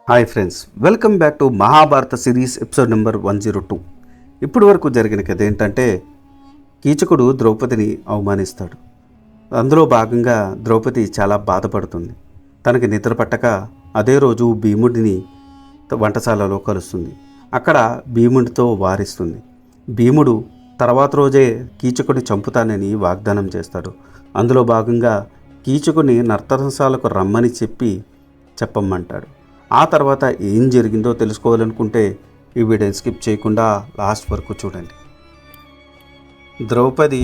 Hi friends, welcome back to Mahabharata series episode number 102. ఇప్పటి వరకు జరిగిన కథ ఏంటంటే, కీచకుడు ద్రౌపదిని అవమానిస్తాడు. అందులో భాగంగా ద్రౌపది చాలా బాధపడుతుంది. తనకి నిద్ర పట్టక అదే రోజు భీముడిని వంటశాలలో కలుస్తుంది. అక్కడ భీముడితో వారిస్తుంది. భీముడు తర్వాత రోజే కీచకుడిని చంపుతానని వాగ్దానం చేస్తాడు. అందులో భాగంగా కీచకుడిని నర్తనశాలకు రమ్మని చెప్పమంటాడు. ఆ తర్వాత ఏం జరిగిందో తెలుసుకోవాలనుకుంటే ఈ వీడియోని స్కిప్ చేయకుండా లాస్ట్ వరకు చూడండి. ద్రౌపది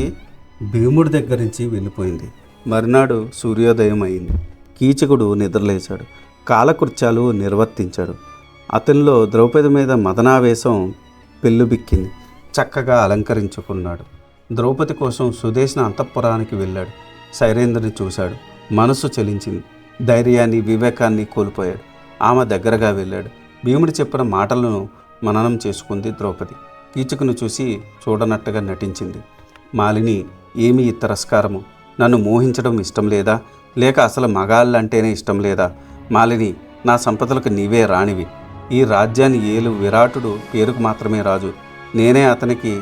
భీముడి దగ్గర నుంచి వెళ్ళిపోయింది. మరునాడు సూర్యోదయం అయింది. కీచకుడు నిద్రలేశాడు. కాలకృత్యాలు నిర్వర్తించాడు. అతనిలో ద్రౌపది మీద మదనావేశం పెళ్ళుబిక్కింది. చక్కగా అలంకరించుకున్నాడు. ద్రౌపది కోసం సుదేశన అంతఃపురానికి వెళ్ళాడు. శైరేంద్రని చూశాడు. మనసు చలించింది. ధైర్యాన్ని వివేకాన్ని కోల్పోయాడు. ఆమె దగ్గరగా వెళ్ళాడు. భీముడు చెప్పిన మాటలను మననం చేసుకుంది ద్రౌపది. కీచకును చూసి చూడనట్టుగా నటించింది. మాలిని, ఏమి ఈ తిరస్కారము? నన్ను మోహించడం ఇష్టం లేదా, లేక అసలు మగాళ్ళంటేనే ఇష్టం లేదా? మాలిని, నా సంపదలకు నీవే రాణివి. ఈ రాజ్యాన్ని ఏలు విరాటుడు పేరుకు మాత్రమే రాజు. నేనే అతనికి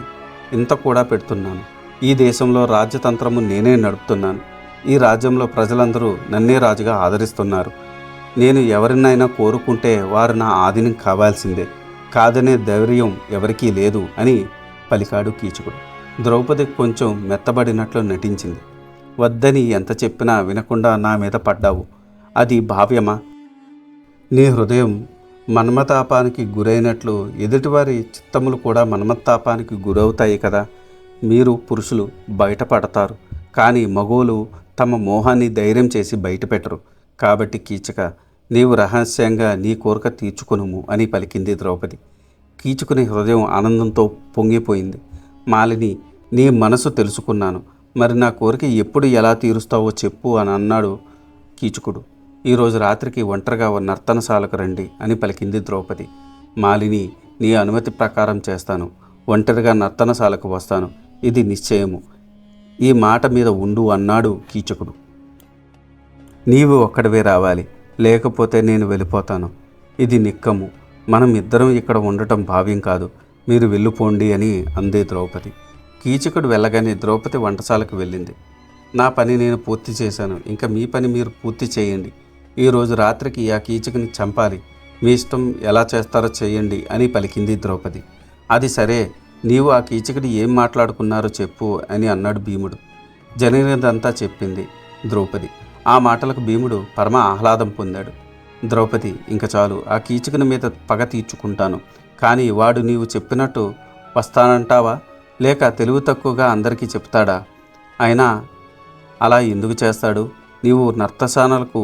ఇంత కూడా పెడుతున్నాను. ఈ దేశంలో రాజ్యతంత్రము నేనే నడుపుతున్నాను. ఈ రాజ్యంలో ప్రజలందరూ నన్నే రాజుగా ఆదరిస్తున్నారు. నేను ఎవరినైనా కోరుకుంటే వారు నా ఆధీనం కావాల్సిందే. కాదనే ధైర్యం ఎవరికీ లేదు అని పలికాడు కీచకుడు. ద్రౌపది కొంచెం మెత్తబడినట్లు నటించింది. వద్దని ఎంత చెప్పినా వినకుండా నా మీద పడ్డావు. అది భావ్యమా? నీ హృదయం మన్మతాపానికి గురైనట్లు ఎదుటివారి చిత్తములు కూడా మన్మతాపానికి గురవుతాయి కదా. మీరు పురుషులు బయటపడతారు, కానీ మగోలు తమ మోహాన్ని ధైర్యం చేసి బయటపెట్టరు. కాబట్టి కీచక, నీవు రహస్యంగా నీ కోరిక తీర్చుకునుము అని పలికింది ద్రౌపది. కీచుకుని హృదయం ఆనందంతో పొంగిపోయింది. మాలిని, నీ మనసు తెలుసుకున్నాను. మరి నా కోరిక ఎప్పుడు ఎలా తీరుస్తావో చెప్పు అని అన్నాడు కీచకుడు. ఈరోజు రాత్రికి ఒంటరిగా నర్తనశాలకు రండి అని పలికింది ద్రౌపది. మాలిని, నీ అనుమతి ప్రకారం చేస్తాను. ఒంటరిగా నర్తనశాలకు వస్తాను. ఇది నిశ్చయము. ఈ మాట మీద ఉండు అన్నాడు కీచకుడు. నీవు ఒక్కడివే రావాలి, లేకపోతే నేను వెళ్ళిపోతాను. ఇది నిక్కము. మనం ఇద్దరం ఇక్కడ ఉండటం భావ్యం కాదు. మీరు వెళ్ళిపోండి అని అంది ద్రౌపది. కీచకుడు వెళ్ళగానే ద్రౌపది వంటశాలకు వెళ్ళింది. నా పని నేను పూర్తి చేశాను. ఇంకా మీ పని మీరు పూర్తి చేయండి. ఈరోజు రాత్రికి ఆ కీచకుని చంపాలి. మీ ఇష్టం ఎలా చేస్తారో చేయండి అని పలికింది ద్రౌపది. అది సరే, నీవు ఆ కీచకుడు ఏం మాట్లాడుకున్నారో చెప్పు అని అన్నాడు భీముడు. జరిగినదంతా చెప్పింది ద్రౌపది. ఆ మాటలకు భీముడు పరమ ఆహ్లాదం పొందాడు. ద్రౌపది, ఇంక చాలు, ఆ కీచకుని మీద పగ తీర్చుకుంటాను. కానీ వాడు నీవు చెప్పినట్టు వస్తానంటావా, లేక తెలివి తక్కువగా అందరికీ చెప్తాడా? అయినా అలా ఎందుకు చేస్తాడు? నీవు నర్తనశాలకు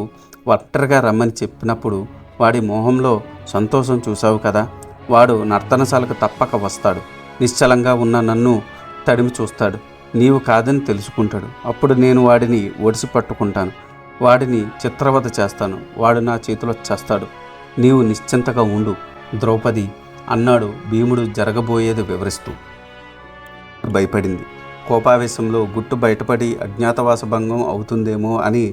ఒంటరిగా రమ్మని చెప్పినప్పుడు వాడి మోహంలో సంతోషం చూశావు కదా. వాడు నర్తనశాలకు తప్పక వస్తాడు. నిశ్చలంగా ఉన్న నన్ను తడిమి చూస్తాడు. నీవు కాదని తెలుసుకుంటాడు. అప్పుడు నేను వాడిని ఒడిసి పట్టుకుంటాను. వాడిని చిత్రవధ చేస్తాను. వాడు నా చేతిలో చేస్తాడు. నీవు నిశ్చింతగా ఉండు ద్రౌపది అన్నాడు భీముడు జరగబోయేది వివరిస్తూ. భయపడింది. కోపావేశంలో గుట్టు బయటపడి అజ్ఞాతవాస భంగం అవుతుందేమో అని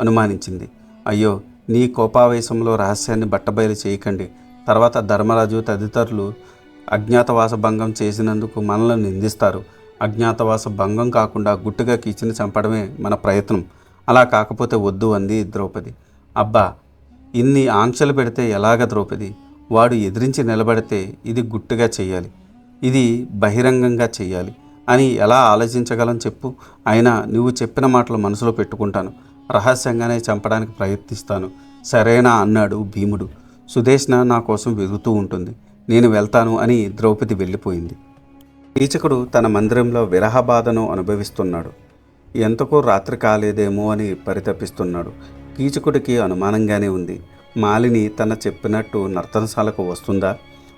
అనుమానించింది. అయ్యో, నీ కోపావేశంలో రహస్యాన్ని బట్టబయలు చేయకండి. తర్వాత ధర్మరాజు తదితరులు అజ్ఞాతవాస భంగం చేసినందుకు మనల్ని నిందిస్తారు. అజ్ఞాతవాస భంగం కాకుండా గుట్టుగా కీచుని చంపడమే మన ప్రయత్నం. అలా కాకపోతే వద్దు అంది ద్రౌపది. అబ్బా, ఇన్ని ఆంక్షలు పెడితే ఎలాగ ద్రౌపది? వాడు ఎదిరించి నిలబడితే ఇది గుట్టుగా చెయ్యాలి, ఇది బహిరంగంగా చెయ్యాలి అని ఎలా ఆలోచించగలం చెప్పు. అయినా నువ్వు చెప్పిన మాటలు మనసులో పెట్టుకుంటాను. రహస్యంగానే చంపడానికి ప్రయత్నిస్తాను. సరేనా అన్నాడు భీముడు. సుదేశన నా కోసం వెతుకుతూ ఉంటుంది. నేను వెళ్తాను అని ద్రౌపది వెళ్ళిపోయింది. కీచకుడు తన మందిరంలో విరహ బాధను అనుభవిస్తున్నాడు. ఎంతకో రాత్రి కాలేదేమో అని పరితపిస్తున్నాడు. కీచకుడికి అనుమానంగానే ఉంది. మాలిని తన చెప్పినట్టు నర్తనశాలకు వస్తుందా?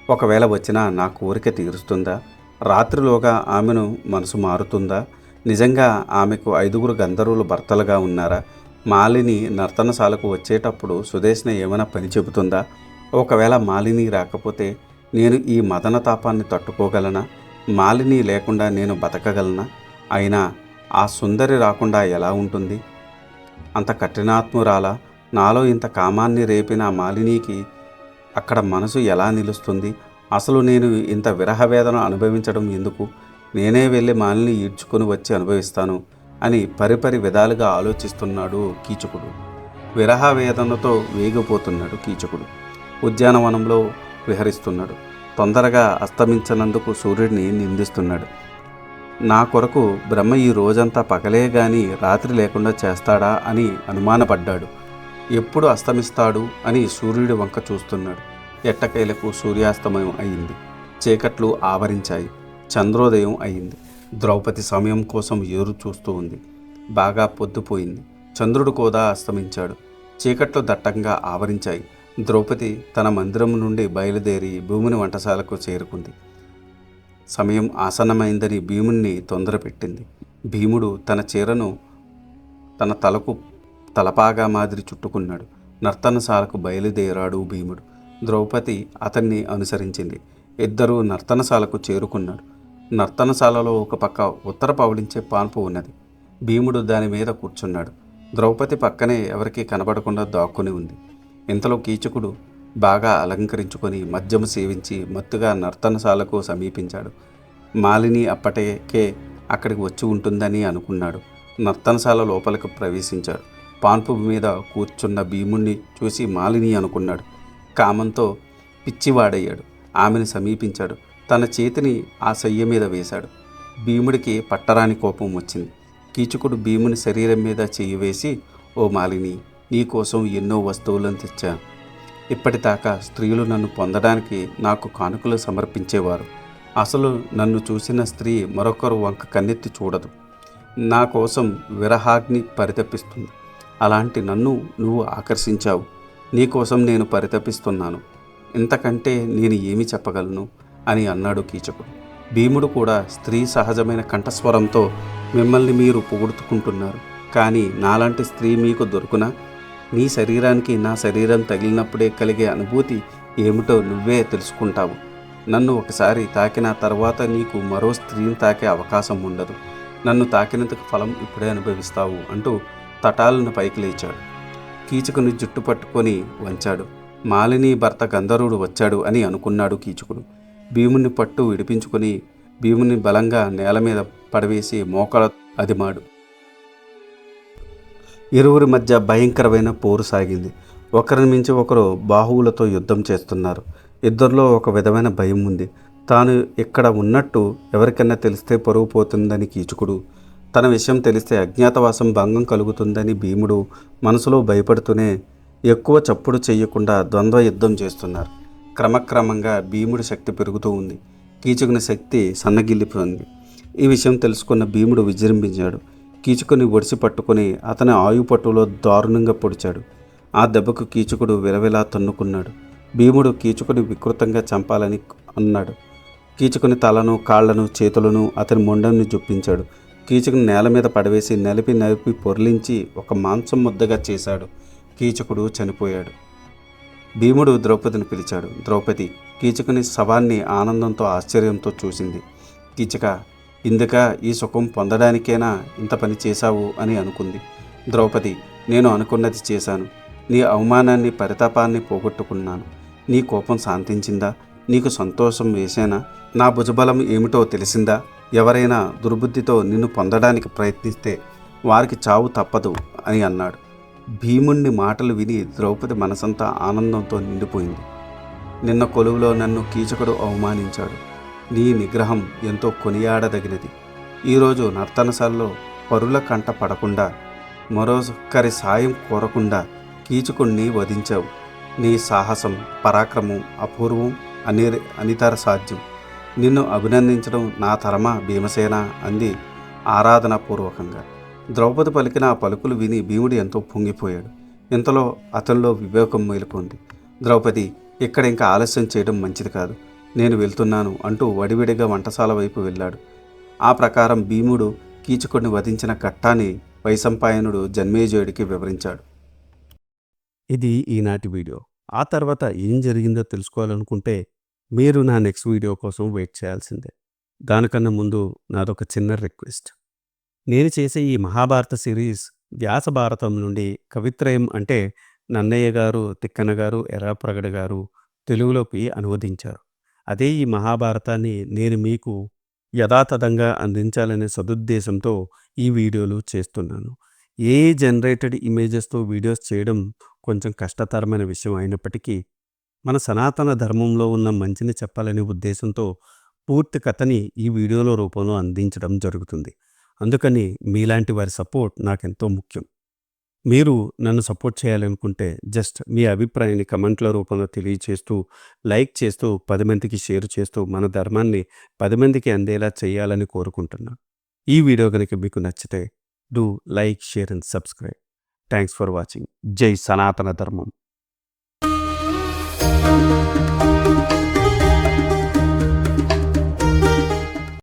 ఒకవేళ వచ్చినా నా కోరిక తీరుస్తుందా? రాత్రిలోగా ఆమెను మనసు మారుతుందా? నిజంగా ఆమెకు 5 గంధర్వులు భర్తలుగా ఉన్నారా? మాలిని నర్తనశాలకు వచ్చేటప్పుడు సుదేశన ఏమైనా పని చెబుతుందా? ఒకవేళ మాలిని రాకపోతే నేను ఈ మదన తాపాన్ని తట్టుకోగలనా? మాలిని లేకుండా నేను బతకగలనా? అయినా ఆ సుందరి రాకుండా ఎలా ఉంటుంది? అంత కఠినాత్మురాలా? నాలో ఇంత కామాన్ని రేపిన మాలినికి అక్కడ మనసు ఎలా నిలుస్తుంది? అసలు నేను ఇంత విరహ వేదన అనుభవించడం ఎందుకు? నేనే వెళ్ళి మాలిని ఈడ్చుకొని వచ్చి అనుభవిస్తాను అని పరిపరి విధాలుగా ఆలోచిస్తున్నాడు కీచకుడు. విరహ వేదనతో వేగిపోతున్నాడు కీచకుడు. ఉద్యానవనంలో విహరిస్తున్నాడు. తొందరగా అస్తమించనందుకు సూర్యుడిని నిందిస్తున్నాడు. నా కొరకు బ్రహ్మ ఈ రోజంతా పగలే గాని రాత్రి లేకుండా చేస్తాడా అని అనుమానపడ్డాడు. ఎప్పుడు అస్తమిస్తాడు అని సూర్యుడి వంక చూస్తున్నాడు. ఎట్టకేలకు సూర్యాస్తమయం అయింది. చీకట్లు ఆవరించాయి. చంద్రోదయం అయింది. ద్రౌపది సమయం కోసం ఎదురు చూస్తూ ఉంది. బాగా పొద్దుపోయింది. చంద్రుడు కూడా అస్తమించాడు. చీకట్లు దట్టంగా ఆవరించాయి. ద్రౌపది తన మందిరం నుండి బయలుదేరి భూమిని వంటశాలకు చేరుకుంది. సమయం ఆసన్నమైందని భీముణ్ణి తొందరపెట్టింది. భీముడు తన చీరను తన తలకు తలపాగా మాదిరి చుట్టుకున్నాడు. నర్తనశాలకు బయలుదేరాడు భీముడు. ద్రౌపది అతన్ని అనుసరించింది. ఇద్దరూ నర్తనశాలకు చేరుకున్నాడు. నర్తనశాలలో ఒక పక్క ఉత్తర పవళించే పాన్పు ఉన్నది. భీముడు దాని మీద కూర్చున్నాడు. ద్రౌపది పక్కనే ఎవరికీ కనబడకుండా దాక్కుని ఉంది. ఇంతలో కీచకుడు బాగా అలంకరించుకొని మద్యము సేవించి మత్తుగా నర్తనశాలకు సమీపించాడు. మాలిని అప్పటికే అక్కడికి వచ్చి ఉంటుందని అనుకున్నాడు. నర్తనశాల లోపలికి ప్రవేశించాడు. పాన్పు మీద కూర్చున్న భీముణ్ణి చూసి మాలిని అనుకున్నాడు. కామంతో పిచ్చివాడయ్యాడు. ఆమెను సమీపించాడు. తన చేతిని ఆ శయ్య మీద వేశాడు. భీముడికి పట్టరాని కోపం వచ్చింది. కీచకుడు భీముని శరీరం మీద చెయ్యి వేసి, ఓ మాలిని, నీకోసం ఎన్నో వస్తువులను తెచ్చాను. ఇప్పటిదాకా స్త్రీలు నన్ను పొందడానికి నాకు కానుకలు సమర్పించేవారు. అసలు నన్ను చూసిన స్త్రీ మరొకరు వంక కన్నెత్తి చూడదు. నా కోసం విరహాగ్ని పరితపిస్తుంది. అలాంటి నన్ను నువ్వు ఆకర్షించావు. నీకోసం నేను పరితపిస్తున్నాను. ఇంతకంటే నేను ఏమి చెప్పగలను అని అన్నాడు కీచకుడు. భీముడు కూడా స్త్రీ సహజమైన కంఠస్వరంతో, మిమ్మల్ని మీరు పొగుడుతుకుంటున్నారు, కానీ నాలాంటి స్త్రీ మీకు దొరుకునా? నీ శరీరానికి నా శరీరం తగిలినప్పుడే కలిగే అనుభూతి ఏమిటో నువ్వే తెలుసుకుంటావు. నన్ను ఒకసారి తాకిన తర్వాత నీకు మరో స్త్రీని తాకే అవకాశం ఉండదు. నన్ను తాకినందుకు ఫలం ఇప్పుడే అనుభవిస్తావు అంటూ తటాలను పైకి లేచాడు. కీచకుని జుట్టు పట్టుకొని వంచాడు. మాలిని భర్త గంధర్వుడు వచ్చాడు అని అనుకున్నాడు కీచకుడు. భీముని పట్టు విడిపించుకొని భీముని బలంగా నేల మీద పడవేసి మోకాల అదిమాడు. ఇరువురి మధ్య భయంకరమైన పోరు సాగింది. ఒకరిని మించి ఒకరు బాహువులతో యుద్ధం చేస్తున్నారు. ఇద్దరిలో ఒక విధమైన భయం ఉంది. తాను ఇక్కడ ఉన్నట్టు ఎవరికైనా తెలిస్తే పరుగు పోతుందని కీచకుడు, తన విషయం తెలిస్తే అజ్ఞాతవాసం భంగం కలుగుతుందని భీముడు మనసులో భయపడుతూనే ఎక్కువ చప్పుడు చేయకుండా ద్వంద్వ యుద్ధం చేస్తున్నారు. క్రమక్రమంగా భీముడి శక్తి పెరుగుతూ ఉంది. కీచకుని శక్తి సన్నగిల్లిపోయింది. ఈ విషయం తెలుసుకున్న భీముడు విజృంభించాడు. కీచకుని ఒడిసి పట్టుకుని అతని ఆయుపట్టులో దారుణంగా పొడిచాడు. ఆ దెబ్బకు కీచకుడు విలవిలా తన్నుకున్నాడు. భీముడు కీచకుని వికృతంగా చంపాలని అన్నాడు. కీచకుని తలను, కాళ్లను, చేతులను, అతని మొండని జొప్పించాడు. కీచకుని నేల మీద పడవేసి నలిపి పొర్లించి ఒక మాంసం ముద్దగా చేశాడు. కీచకుడు చనిపోయాడు. భీముడు ద్రౌపదిని పిలిచాడు. ద్రౌపది కీచకుని శవాన్ని ఆనందంతో ఆశ్చర్యంతో చూసింది. కీచక, ఇందుక ఈ సుఖం పొందడానికేనా ఇంత పని చేశావు అని అనుకుంది. ద్రౌపది, నేను అనుకున్నది చేశాను. నీ అవమానాన్ని, పరితాపాన్ని పోగొట్టుకున్నాను. నీ కోపం శాంతించిందా? నీకు సంతోషం వేసేనా? నా భుజబలం ఏమిటో తెలిసిందా? ఎవరైనా దుర్బుద్ధితో నిన్ను పొందడానికి ప్రయత్నిస్తే వారికి చావు తప్పదు అని అన్నాడు. భీముణ్ణి మాటలు విని ద్రౌపది మనసంతా ఆనందంతో నిండిపోయింది. నిన్న కొలువులో నన్ను కీచకుడు అవమానించాడు. నీ నిగ్రహం ఎంతో కొనియాడదగినది. ఈరోజు నర్తనశాలలో పరుల కంట పడకుండా, మరొకరి సాయం కోరకుండా కీచకుణ్ణి వధించావు. నీ సాహసం, పరాక్రమం అపూర్వం, అనితర సాధ్యం. నిన్ను అభినందించడం నా తరమా భీమసేన అంది ఆరాధనాపూర్వకంగా. ద్రౌపది పలికిన ఆ పలుకులు విని భీముడు ఎంతో పొంగిపోయాడు. ఇంతలో అతనిలో వివేకం మేలుకొంది. ద్రౌపది, ఇక్కడ ఇంకా ఆలస్యం చేయడం మంచిది కాదు, నేను వెళ్తున్నాను అంటూ వడివిడిగా వంటశాల వైపు వెళ్ళాడు. ఆ ప్రకారం భీముడు కీచకుడిని వధించిన ఘట్టాన్ని వైశంపాయనుడు జన్మేజయుడికి వివరించాడు. ఇది ఈనాటి వీడియో. ఆ తర్వాత ఏం జరిగిందో తెలుసుకోవాలనుకుంటే మీరు నా నెక్స్ట్ వీడియో కోసం వెయిట్ చేయాల్సిందే. దానికన్నా ముందు నాదొక చిన్న రిక్వెస్ట్. నేను చేసే ఈ మహాభారత సిరీస్ వ్యాస భారతం నుండి కవిత్రయం అంటే నన్నయ్య గారు, తిక్కన గారు, ఎర్రాప్రగడ గారు, తెలుగులోకి అనువదించారు. అదే ఈ మహాభారతాన్ని నేను మీకు యథాతథంగా అందించాలనే సదుద్దేశంతో ఈ వీడియోలు చేస్తున్నాను. జనరేటెడ్ ఇమేజెస్తో వీడియోస్ చేయడం కొంచెం కష్టతరమైన విషయం అయినప్పటికీ మన సనాతన ధర్మంలో ఉన్న మంచిని చెప్పాలనే ఉద్దేశంతో పూర్తి కథని ఈ వీడియోల రూపంలో అందించడం జరుగుతుంది. అందుకని మీలాంటి వారి సపోర్ట్ నాకెంతో ముఖ్యం. మీరు నన్ను సపోర్ట్ చేయాలనుకుంటే జస్ట్ మీ అభిప్రాయాన్ని కమెంట్ల రూపంలో తెలియచేస్తూ, లైక్ చేస్తూ, 10 మందికి షేర్ చేస్తూ మన ధర్మాన్ని 10 మందికి అందేలా చేయాలని కోరుకుంటున్నాను. ఈ వీడియో కనుక మీకు నచ్చితే do like, share and subscribe. Thanks for watching. జై సనాతన ధర్మం.